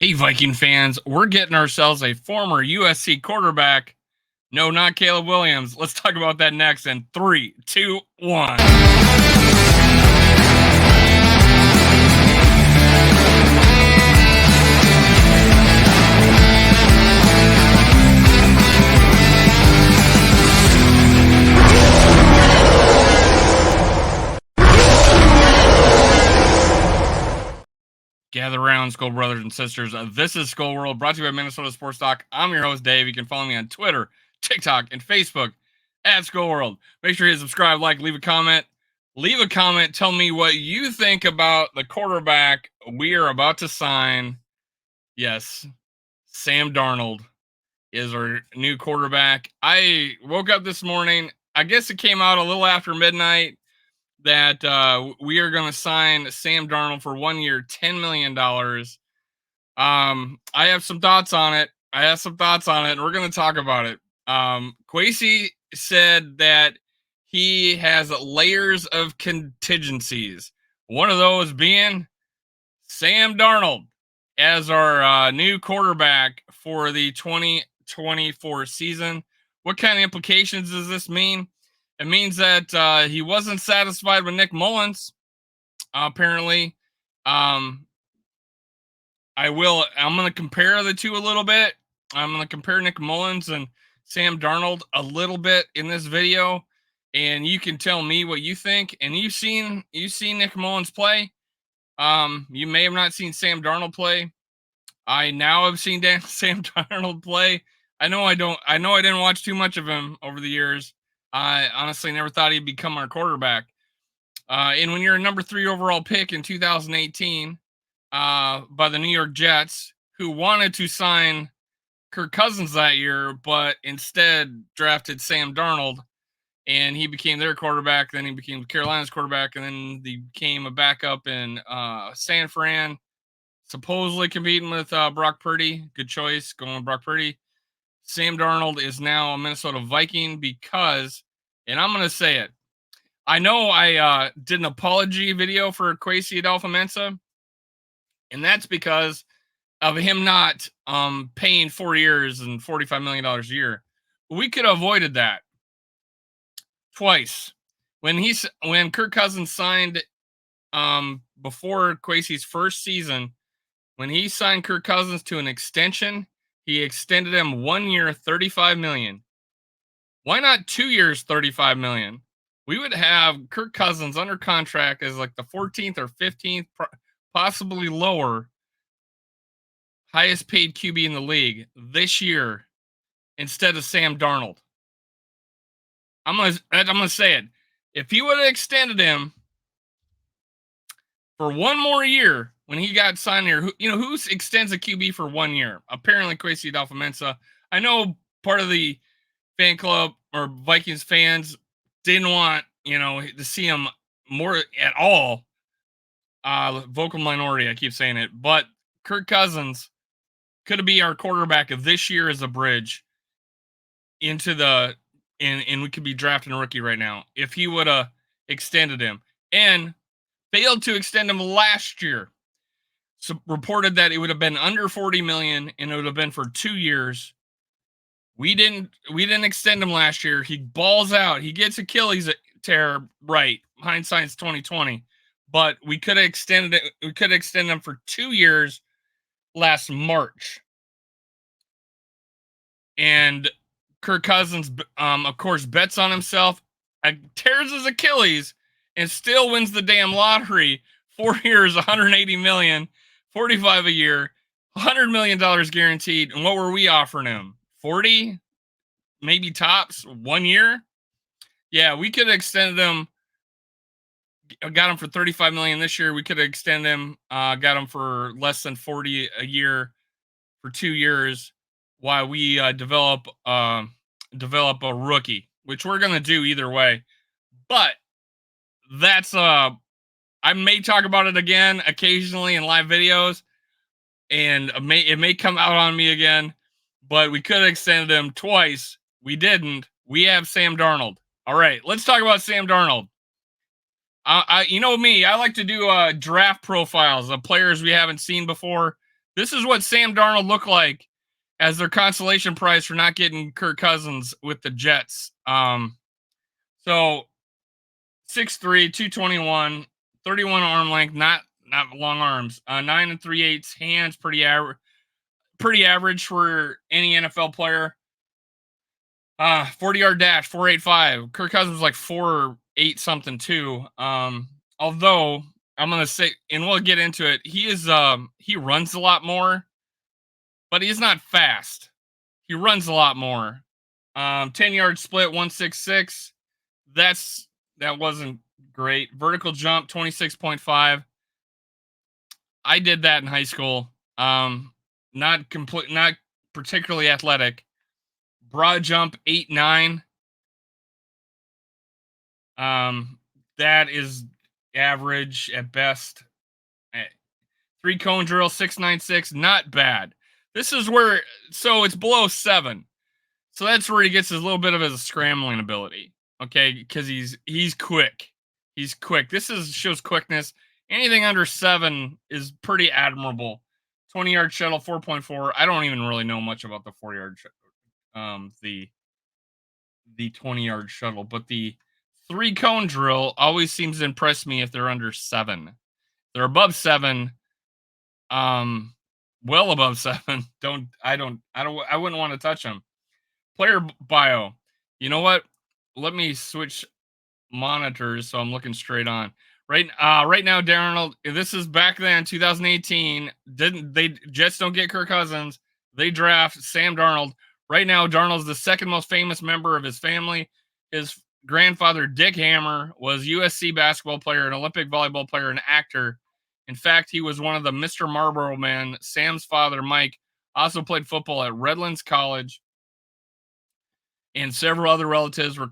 Hey, Viking fans, we're getting ourselves a former USC quarterback. No, not Caleb Williams. Let's talk about that next in 3, 2, 1. Gather around, Skull brothers and sisters. This is Skull World, brought to you by Minnesota Sports Talk. I'm your host, Dave. You can follow me on Twitter, TikTok, and Facebook at Skull World. Make sure you subscribe, like, leave a comment. Leave a comment. Tell me what you think about the quarterback we are about to sign. Yes, Sam Darnold is our new quarterback. I woke up this morning. I guess it came out a little after midnight that we are going to sign Sam Darnold for 1 year, $10 million. I have some thoughts on it. And we're going to talk about it. Kwesi said that he has layers of contingencies. One of those being Sam Darnold as our new quarterback for the 2024 season. What kind of implications does this mean? It means that he wasn't satisfied with Nick Mullens. Apparently, I'm going to compare the two a little bit. I'm going to compare Nick Mullens and Sam Darnold a little bit in this video, and you can tell me what you think. And you've seen Nick Mullens play. You may have not seen Sam Darnold play. I now have seen Sam Darnold play. I know I didn't watch too much of him over the years. I honestly never thought he'd become our quarterback. And when you're a number 3 overall pick in 2018 by the New York Jets, who wanted to sign Kirk Cousins that year, but instead drafted Sam Darnold, and he became their quarterback. Then he became Carolina's quarterback, and then he became a backup in San Fran, supposedly competing with Brock Purdy. Good choice going with Brock Purdy. Sam Darnold is now a Minnesota Viking because, and I'm going to say it, I know I did an apology video for Kwesi Adolfo-Mensah, and that's because of him not paying 4 years and $45 million a year. We could have avoided that twice. When Kirk Cousins signed before Kwesi's first season, when he signed Kirk Cousins to an extension, he extended him 1 year, $35 million. Why not 2 years, $35 million? We would have Kirk Cousins under contract as like the 14th or 15th, possibly lower, highest paid QB in the league this year instead of Sam Darnold. I'm gonna say it. If he would have extended him for 1 more year when he got signed here, who extends a QB for 1 year? Apparently, Kwesi Adolfo-Mensah. I know part of the fan club or Vikings fans didn't want to see him more at all. Vocal minority, I keep saying it, but Kirk Cousins could be our quarterback of this year as a bridge into the and we could be drafting a rookie right now if he would have extended him, and failed to extend him last year. So reported that it would have been under 40 million and it would have been for 2 years. We didn't extend him last year. He balls out. He gets Achilles tear, right. Hindsight's 2020. But we could have extended it. We could extend him for 2 years last March. And Kirk Cousins, of course, bets on himself, tears his Achilles, and still wins the damn lottery. 4 years, 180 million, 45 a year, $100 million guaranteed. And what were we offering him? 40, maybe tops, 1 year. Yeah, we could have extended him. Got him for 35 million this year. We could have extended him. Got him for less than 40 a year for 2 years, while we develop a rookie, which we're gonna do either way. But that's I may talk about it again occasionally in live videos, and it may come out on me again. But we could have extended him twice. We didn't. We have Sam Darnold. All right, let's talk about Sam Darnold. You know me, I like to do draft profiles of players we haven't seen before. This is what Sam Darnold looked like as their consolation prize for not getting Kirk Cousins with the Jets. So 6'3", 221, 31 arm length, not long arms. 9 3/8 hands, pretty average for any NFL player. 40-yard dash, 4.85. Kirk Cousins was like 4.8 something too. Although I'm gonna say, and we'll get into it, he runs a lot more, but he's not fast. He runs a lot more. 10-yard split, 166. That wasn't great. Vertical jump, 26.5. I did that in high school. Not particularly athletic. Broad jump, 8.9. That is average at best. Eh, 3-cone drill, 6.96. Not bad. This is where, so it's below 7. So that's where he gets his little bit of his scrambling ability. Okay, because he's quick. He's quick. Shows quickness. Anything under 7 is pretty admirable. 20-yard shuttle, 4.4. I don't even really know much about the 4-yard the 20-yard shuttle, but the 3-cone drill always seems to impress me if they're under 7. They're above 7, well above 7. I wouldn't want to touch them. Player bio. You know what? Let me switch monitors so I'm looking straight on. Right now, Darnold. This is back then, 2018. Didn't they? Jets don't get Kirk Cousins. They draft Sam Darnold. Right now, Darnold's the second most famous member of his family. His grandfather, Dick Hammer, was USC basketball player, an Olympic volleyball player, and actor. In fact, he was one of the Mr. Marlboro men. Sam's father, Mike, also played football at Redlands College, and several other relatives were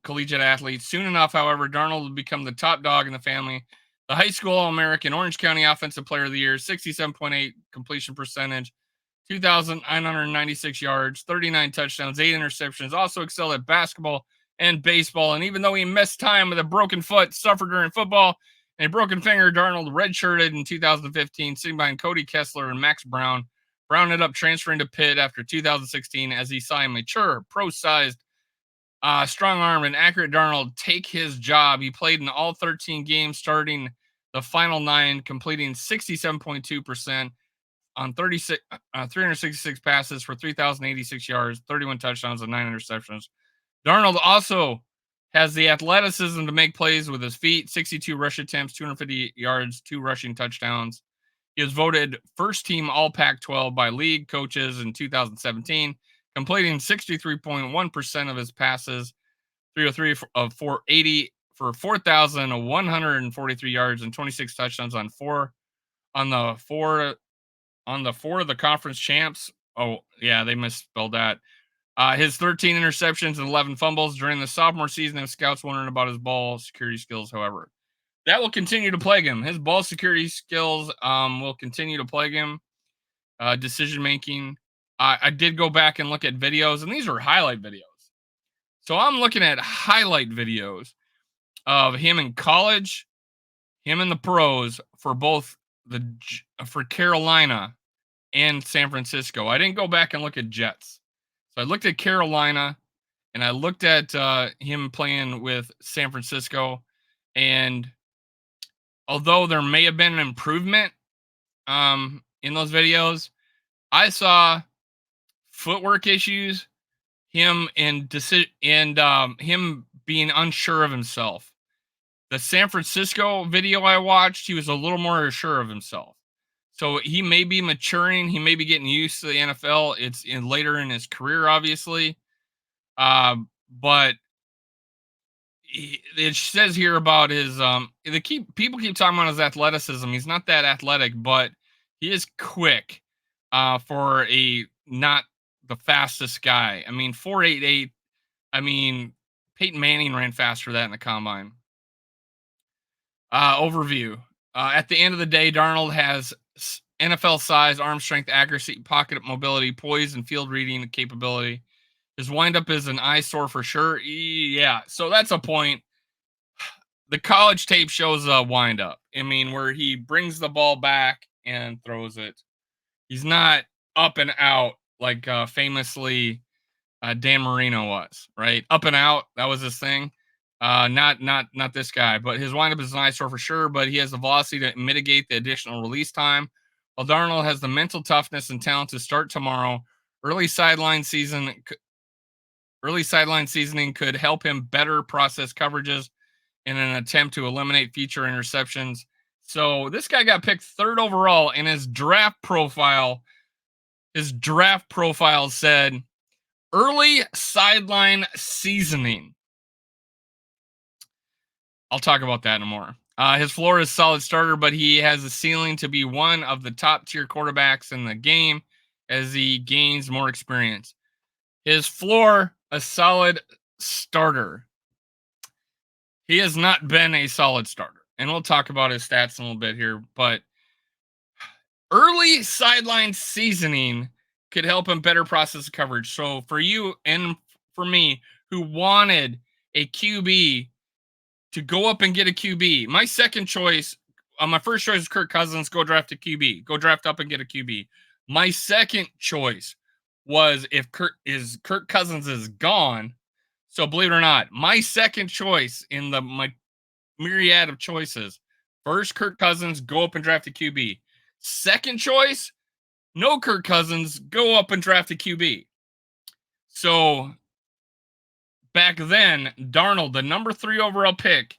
collegiate athletes. Soon enough, however, Darnold would become the top dog in the family. The high school All-American, Orange County Offensive Player of the Year, 67.8 completion percentage, 2,996 yards, 39 touchdowns, 8 interceptions. Also excelled at basketball and baseball. And even though he missed time with a broken foot, suffered during football, and a broken finger, Darnold redshirted in 2015, sitting behind Cody Kessler and Max Brown. Brown ended up transferring to Pitt after 2016 as he saw a mature, pro-sized, strong arm and accurate Darnold take his job. He played in all 13 games, starting the final 9, completing 67.2% on 366 passes for 3,086 yards, 31 touchdowns, and 9 interceptions. Darnold also has the athleticism to make plays with his feet, 62 rush attempts, 250 yards, 2 rushing touchdowns. He was voted first team All Pac-12 by league coaches in 2017, completing 63.1% of his passes, 303 of 480 for 4,143 yards and 26 touchdowns on the four of the conference champs. Oh yeah, they misspelled that. His 13 interceptions and 11 fumbles during the sophomore season of scouts wondering about his ball security skills, however. That will continue to plague him. His ball security skills will continue to plague him. Decision making. I did go back and look at videos, and these are highlight videos. So I'm looking at highlight videos of him in college, him in the pros for both for Carolina and San Francisco. I didn't go back and look at Jets. So I looked at Carolina, and I looked at him playing with San Francisco, and although there may have been an improvement in those videos, I saw footwork issues, him and him being unsure of himself. The San Francisco video I watched, he was a little more sure of himself. So he may be maturing. He may be getting used to the NFL. It's later in his career, obviously. But it says here about his people keep talking about his athleticism. He's not that athletic, but he is quick for a not the fastest guy. I mean, 4.88. I mean, Peyton Manning ran faster for that in the combine. Overview. At the end of the day, Darnold has NFL size, arm strength, accuracy, pocket mobility, poise, and field reading capability. His windup is an eyesore for sure. Yeah, so that's a point. The college tape shows a windup. I mean, where he brings the ball back and throws it. He's not up and out like famously Dan Marino was, right? Up and out, that was his thing. Not this guy, but his windup is an eyesore for sure. But he has the velocity to mitigate the additional release time. While Darnold has the mental toughness and talent to start tomorrow, early sideline season, early sideline seasoning could help him better process coverages in an attempt to eliminate future interceptions. So this guy got picked third overall, in his draft profile. His draft profile said early sideline seasoning. I'll talk about that in more. His floor is solid starter, but he has a ceiling to be one of the top tier quarterbacks in the game as he gains more experience. His floor, a solid starter. He has not been a solid starter, and we'll talk about his stats in a little bit here. But early sideline seasoning could help him better process the coverage. So for you and for me, who wanted a QB to go up and get a QB. My second choice, my first choice is Kirk Cousins. Go draft a QB. Go draft up and get a QB. My second choice was if Kirk Cousins is gone. So believe it or not, my second choice in my myriad of choices, first Kirk Cousins, go up and draft a QB. Second choice, no Kirk Cousins, go up and draft a QB. So back then, Darnold, the number 3 overall pick,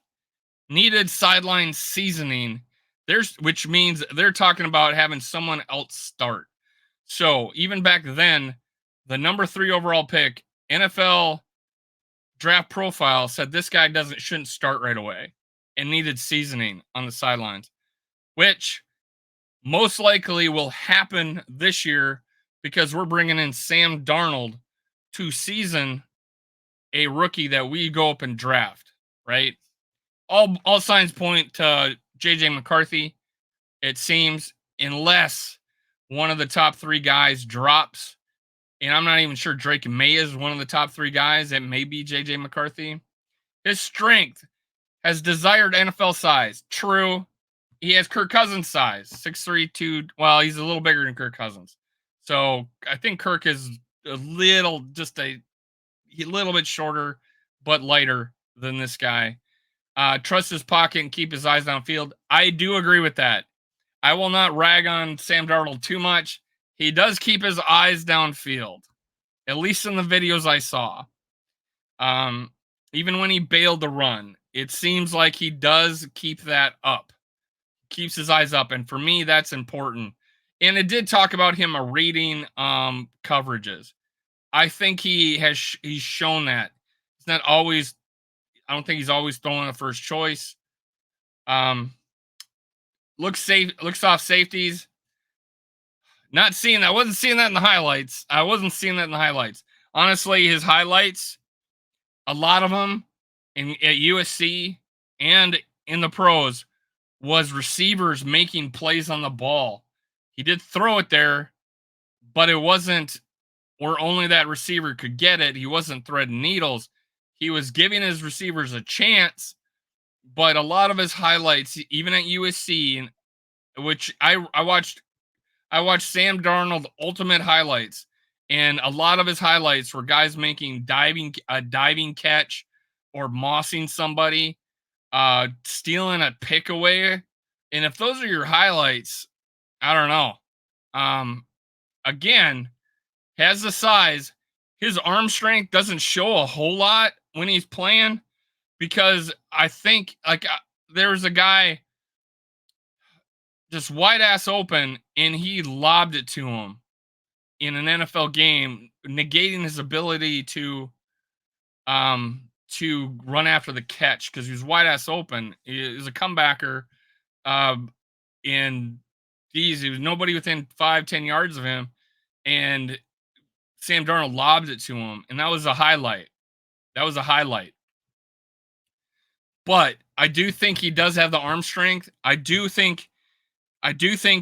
needed sideline seasoning. Which means they're talking about having someone else start. So even back then, the number 3 overall pick, NFL draft profile said this guy shouldn't start right away and needed seasoning on the sidelines, which most likely will happen this year because we're bringing in Sam Darnold to season a rookie that we go up and draft, right? All signs point to JJ McCarthy, it seems, unless one of the top 3 guys drops. And I'm not even sure Drake May is one of the top 3 guys. It may be JJ McCarthy. His strength has desired NFL size. True. He has Kirk Cousins size, 6'3", 2. Well, he's a little bigger than Kirk Cousins. So I think Kirk is a little bit shorter, but lighter than this guy. Trust his pocket and keep his eyes downfield. I do agree with that. I will not rag on Sam Darnold too much. He does keep his eyes downfield, at least in the videos I saw. Even when he bailed the run, it seems like he does keep that up, keeps his eyes up. And for me, that's important. And it did talk about him reading coverages. I think he's shown that. It's not always, I don't think he's always throwing the first choice. Looks off safeties. Not seeing that. I wasn't seeing that in the highlights. Honestly, his highlights, a lot of them at USC and in the pros, was receivers making plays on the ball. He did throw it there, but it wasn't where only that receiver could get it. He wasn't threading needles. He was giving his receivers a chance, but a lot of his highlights, even at USC, which I watched Sam Darnold Ultimate Highlights, and a lot of his highlights were guys making a diving catch or mossing somebody, stealing a pick away. And if those are your highlights, I don't know. Again, has the size. His arm strength doesn't show a whole lot when he's playing, because I think there was a guy just wide ass open and he lobbed it to him in an NFL game, negating his ability to run after the catch because he was wide ass open. He was a comebacker, and there was nobody within 5-10 yards of him, and Sam Darnold lobbed it to him, and that was a highlight. But I do think he does have the arm strength. I do think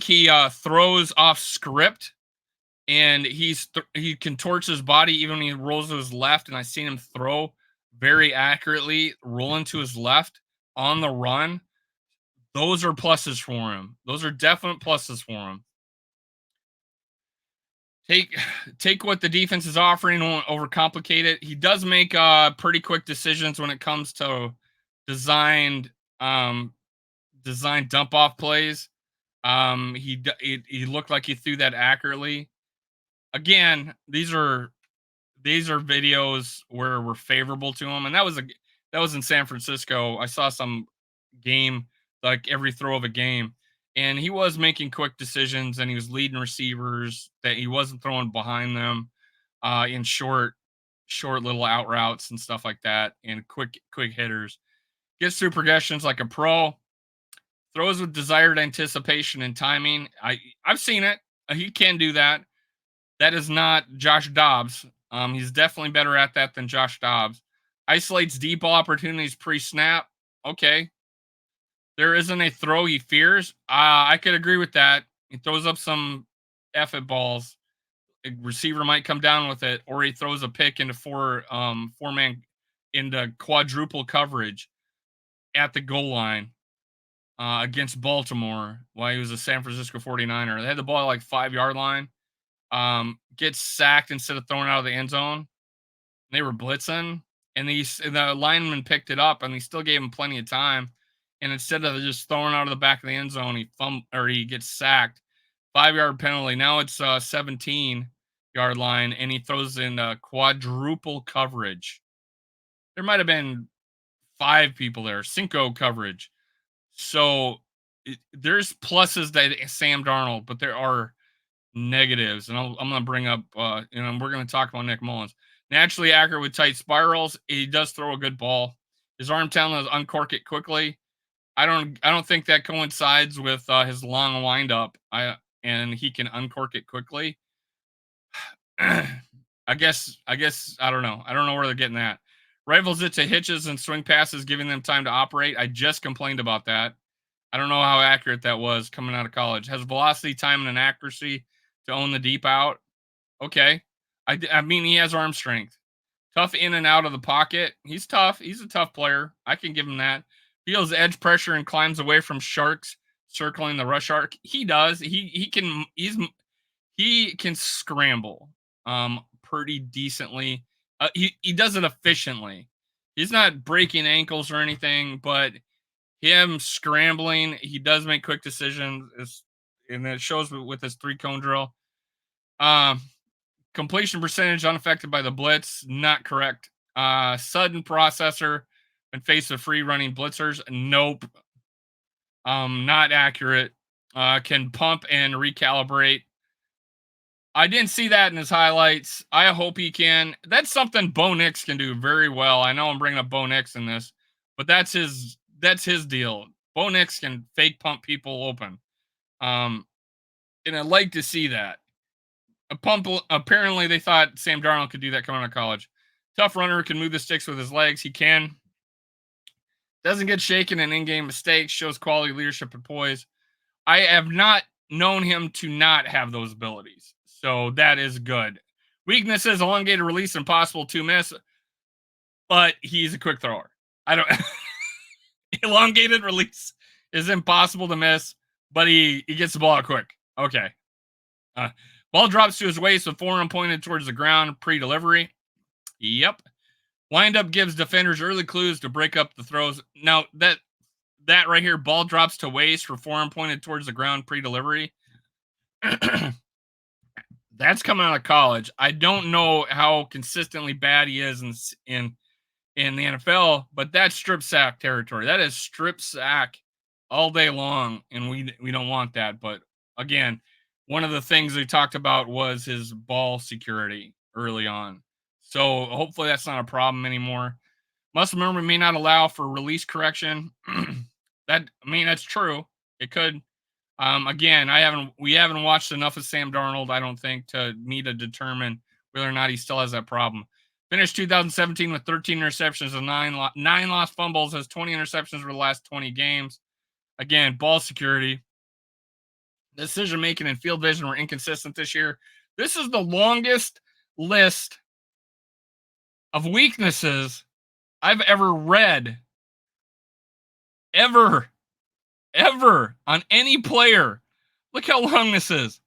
he throws off script, and he contorts his body even when he rolls to his left. And I've seen him throw very accurately, rolling to his left on the run. Those are pluses for him. Those are definite pluses for him. take what the defense is offering, won't overcomplicate it. He does make pretty quick decisions when it comes to designed um designed dump off plays. He looked like he threw that accurately. Again, these are videos where we're favorable to him, and that was in San Francisco. I saw some game, like every throw of a game, and he was making quick decisions, and he was leading receivers that he wasn't throwing behind them in short little out routes and stuff like that, and quick hitters. Gets through progressions like a pro. Throws with desired anticipation and timing. I've seen it. He can do that. That is not Josh Dobbs. He's definitely better at that than Josh Dobbs. Isolates deep ball opportunities pre-snap. Okay. There isn't a throw he fears. I could agree with that. He throws up some effort balls. A receiver might come down with it, or he throws a pick into four man into quadruple coverage at the goal line against Baltimore while he was a San Francisco 49er. They had the ball at like 5-yard line. Gets sacked instead of throwing out of the end zone. They were blitzing, and the lineman picked it up, and he still gave him plenty of time. And instead of just throwing out of the back of the end zone, he gets sacked. 5-yard penalty. Now it's 17-yard line, and he throws in quadruple coverage. There might have been 5 people there, cinco coverage. So there's pluses that Sam Darnold, but there are negatives, and I'm going to bring up, we're going to talk about Nick Mullens. Naturally accurate with tight spirals. He does throw a good ball. His arm talent is uncork it quickly. I don't think that coincides with his long windup. And he can uncork it quickly. I guess I don't know. I don't know where they're getting that. Rifles it to hitches and swing passes, giving them time to operate. I just complained about that. I don't know how accurate that was coming out of college. Has velocity, timing, and accuracy to own the deep out. Okay. I mean, he has arm strength. Tough in and out of the pocket. He's tough. He's a tough player. I can give him that. Feels edge pressure and climbs away from sharks circling the rush arc. He does. He can scramble pretty decently. He does it efficiently. He's not breaking ankles or anything, but him scrambling, he does make quick decisions, and it shows with his 3-cone drill. Completion percentage unaffected by the blitz, not correct. Sudden processor when faced with free running blitzers, nope. Not accurate. Can pump and recalibrate. I didn't see that in his highlights. I hope he can. That's something Bo Nix can do very well. I know I'm bringing up Bo Nix in this, but that's his deal. Bo Nix can fake pump people open. And I'd like to see that. Apparently they thought Sam Darnold could do that coming out of college. Tough runner, can move the sticks with his legs. He can. Doesn't get shaken in in-game mistakes. Shows quality leadership and poise. I have not known him to not have those abilities. So that is good. Weaknesses, elongated release, impossible to miss. But he's a quick thrower. I don't elongated release is impossible to miss, but he gets the ball out quick. Okay. Ball drops to his waist with forearm pointed towards the ground pre-delivery. Yep. Windup gives defenders early clues to break up the throws. Now, that right here, ball drops to waist for forearm pointed towards the ground pre-delivery. That's coming out of college. I don't know how consistently bad he is in the NFL, but that's strip sack territory. That is strip sack all day long, and we don't want that. But again, one of the things we talked about was his ball security early on. So hopefully that's not a problem anymore. Muscle memory may not allow for release correction. That's true. It could. Again, we haven't watched enough of Sam Darnold, I don't think, to determine whether or not he still has that problem. Finished 2017 with 13 interceptions and 9 lost fumbles, has 20 interceptions over the last 20 games. Again, ball security. Decision making and field vision were inconsistent this year. This is the longest list of weaknesses I've ever read. Ever on any player. Look how long this is.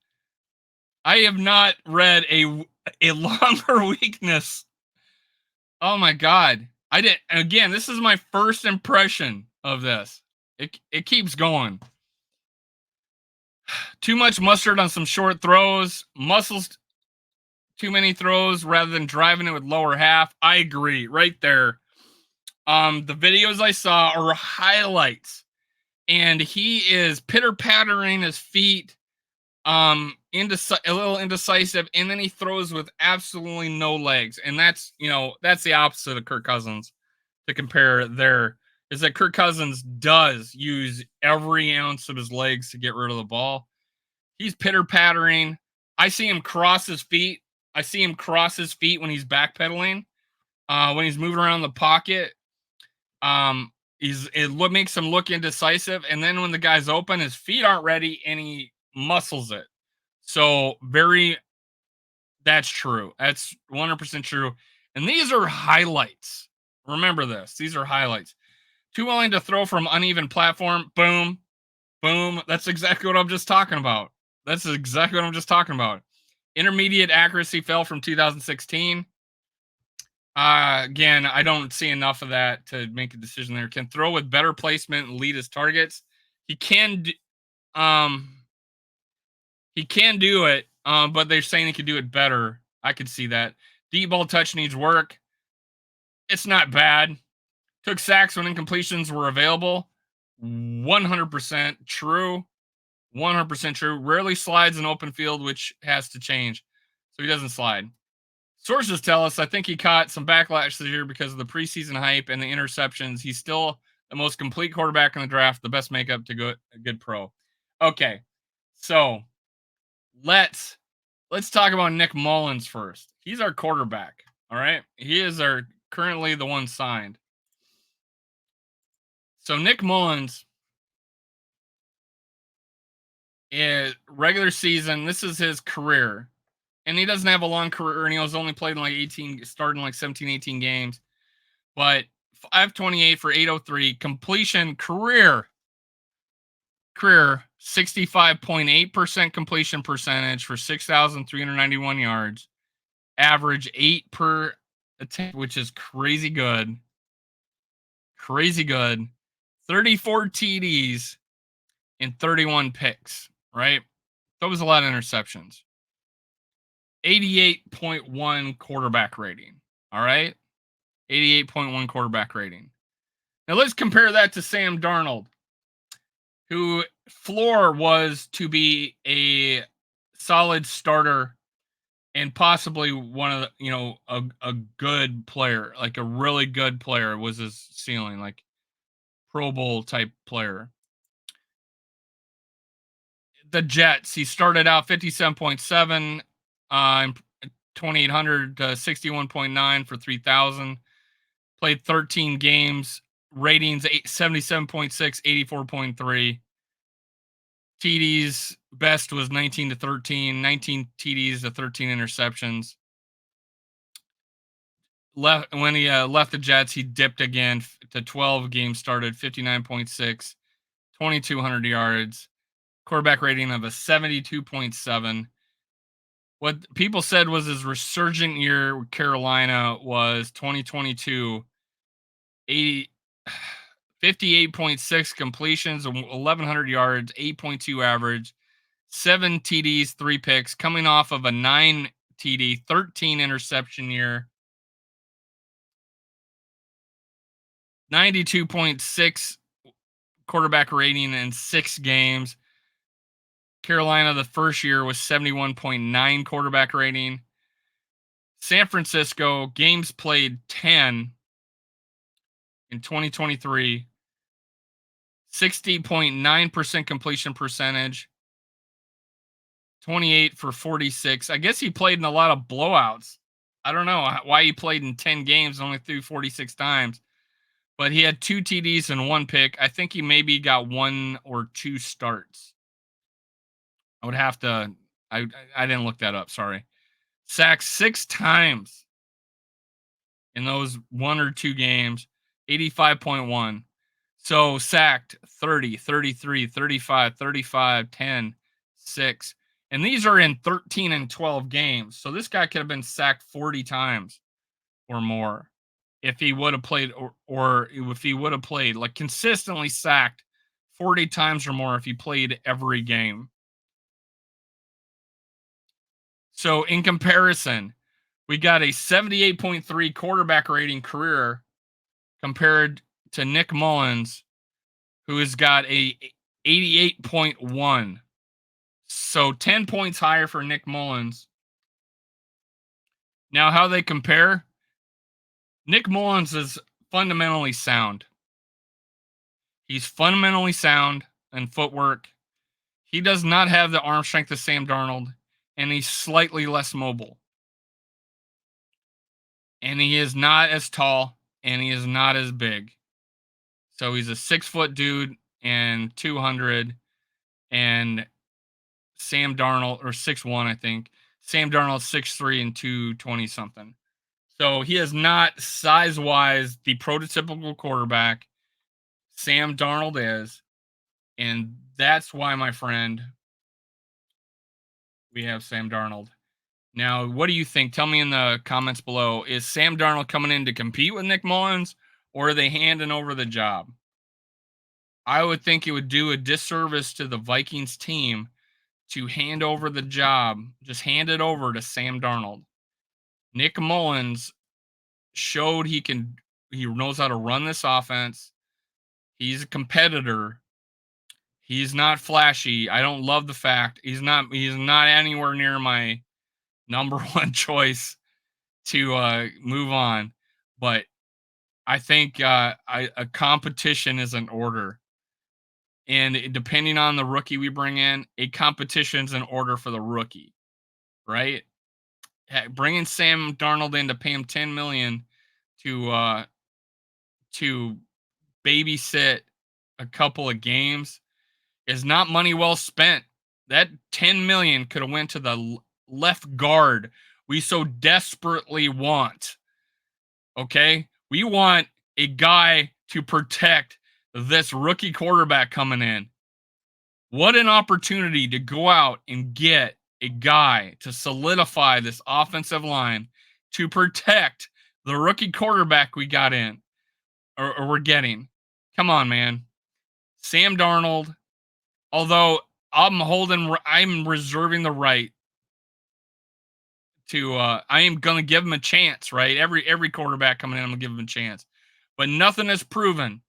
I have not read a longer weakness. Oh my god. I did again, this is my first impression of this. It keeps going. Too much mustard on some short throws, muscles too many throws rather than driving it with lower half. I agree right there. The videos I saw are highlights, and he is pitter pattering his feet, a little indecisive, and then he throws with absolutely no legs, and that's the opposite of Kirk Cousins. To compare there is that Kirk Cousins does use every ounce of his legs to get rid of the ball. He's pitter pattering. I see him cross his feet. I see him cross his feet when he's backpedaling. When he's moving around the pocket, it makes him look indecisive. And then when the guy's open, his feet aren't ready, and he muscles it. So that's true. That's 100% true. And these are highlights. Remember this. These are highlights. Too willing to throw from uneven platform. Boom, boom. That's exactly what I'm just talking about. That's exactly what I'm just talking about. Intermediate accuracy fell from 2016. Again, I don't see enough of that to make a decision there. Can throw with better placement and lead his targets. He can, um, he can do it, but they're saying he could do it better. I could see that. Deep ball touch needs work. It's not bad. Took sacks when incompletions were available. 100% true. 100% true. Rarely slides in open field, which has to change. So he doesn't slide. Sources tell us I think he caught some backlash this year because of the preseason hype and the interceptions. He's still the most complete quarterback in the draft, the best makeup to a good pro. Okay. So let's talk about Nick Mullens first. He's our quarterback. All right. He is our currently the one signed. So Nick Mullens is regular season. This is his career. And he doesn't have a long career, and he was only played in like 18, starting like 17, 18 games. But 528 for 803 completion career 65.8% completion percentage for 6,391 yards, average 8 per attempt, which is crazy good. Crazy good. 34 TDs and 31 picks, right? That was a lot of interceptions. 88.1 quarterback rating. All right. 88.1 quarterback rating. Now let's compare that to Sam Darnold, who floor was to be a solid starter and possibly one of the, a good player, like a really good player was his ceiling, like Pro Bowl type player. The Jets, he started out 57.7, 2,800 to 61.9 for 3,000. Played 13 games, ratings 77.6, 84.3. TDs best was 19 to 13, 19 TDs to 13 interceptions. When he left the Jets, he dipped again to 12 games started, 59.6, 2,200 yards, quarterback rating of a 72.7. What people said was his resurgent year with Carolina was 2022, 58.6 completions, 1,100 yards, 8.2 average, 7 TDs, 3 picks, coming off of a 9 TD, 13 interception year, 92.6 quarterback rating in 6 games. Carolina, the first year, was 71.9 quarterback rating. San Francisco, games played 10 in 2023, 60.9% completion percentage, 28 for 46. I guess he played in a lot of blowouts. I don't know why he played in 10 games and only threw 46 times, but he had 2 TDs and 1 pick. I think he maybe got 1 or 2 starts. I would have to, I didn't look that up. Sorry. Sacked 6 times in those 1 or 2 games, 85.1. So sacked 30, 33, 35, 35, 10, 6. And these are in 13 and 12 games. So this guy could have been sacked 40 times or more if he would have played, or if he would have played, like, consistently sacked 40 times or more if he played every game. So in comparison, we got a 78.3 quarterback rating career compared to Nick Mullens, who has got a 88.1. So 10 points higher for Nick Mullens. Now, how they compare? Nick Mullens is fundamentally sound. He's fundamentally sound in footwork. He does not have the arm strength of Sam Darnold, and he's slightly less mobile. And he is not as tall, and he is not as big. So he's a 6-foot dude and 200, and Sam Darnold, or 6'1", I think. Sam Darnold 6'3" and 220 something. So he is not size wise the prototypical quarterback. Sam Darnold is, and that's why, my friend, we have Sam Darnold. Now, what do you think? Tell me in the comments below. Is Sam Darnold coming in to compete with Nick Mullens, or are they handing over the job? I would think it would do a disservice to the Vikings team to hand over the job, just hand it over to Sam Darnold. Nick Mullens showed he knows how to run this offense. He's a competitor. He's not flashy. I don't love the fact he's not anywhere near my number one choice to move on. But I think a competition is in order. And depending on the rookie we bring in, a competition's in order for the rookie, right? Bringing Sam Darnold in to pay him $10 million to babysit a couple of games is not money well spent. That $10 million could have went to the left guard we so desperately want. Okay, we want a guy to protect this rookie quarterback coming in. What an opportunity to go out and get a guy to solidify this offensive line to protect the rookie quarterback we got in, or we're getting. Come on, man. Sam Darnold, although I'm reserving the right to, I am going to give him a chance, right? Every quarterback coming in, I'm going to give him a chance. But nothing has proven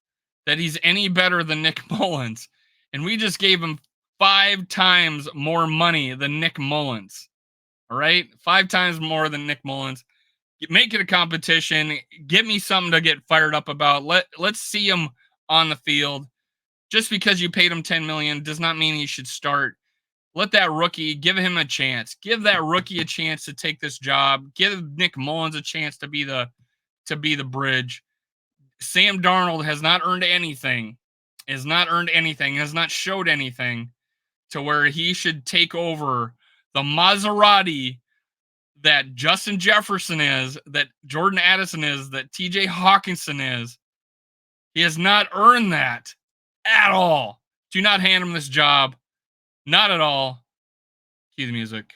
that he's any better than Nick Mullens. And we just gave him 5 times more money than Nick Mullens. All right? 5 times more than Nick Mullens. Make it a competition. Give me something to get fired up about. Let's see him on the field. Just because you paid him $10 million does not mean he should start. Let that rookie, give him a chance. Give that rookie a chance to take this job. Give Nick Mullens a chance to be the bridge. Sam Darnold has not earned anything. Has not showed anything to where he should take over the Maserati that Justin Jefferson is, that Jordan Addison is, that TJ Hawkinson is. He has not earned that at all. Do not hand him this job. Not at all. Cue the music.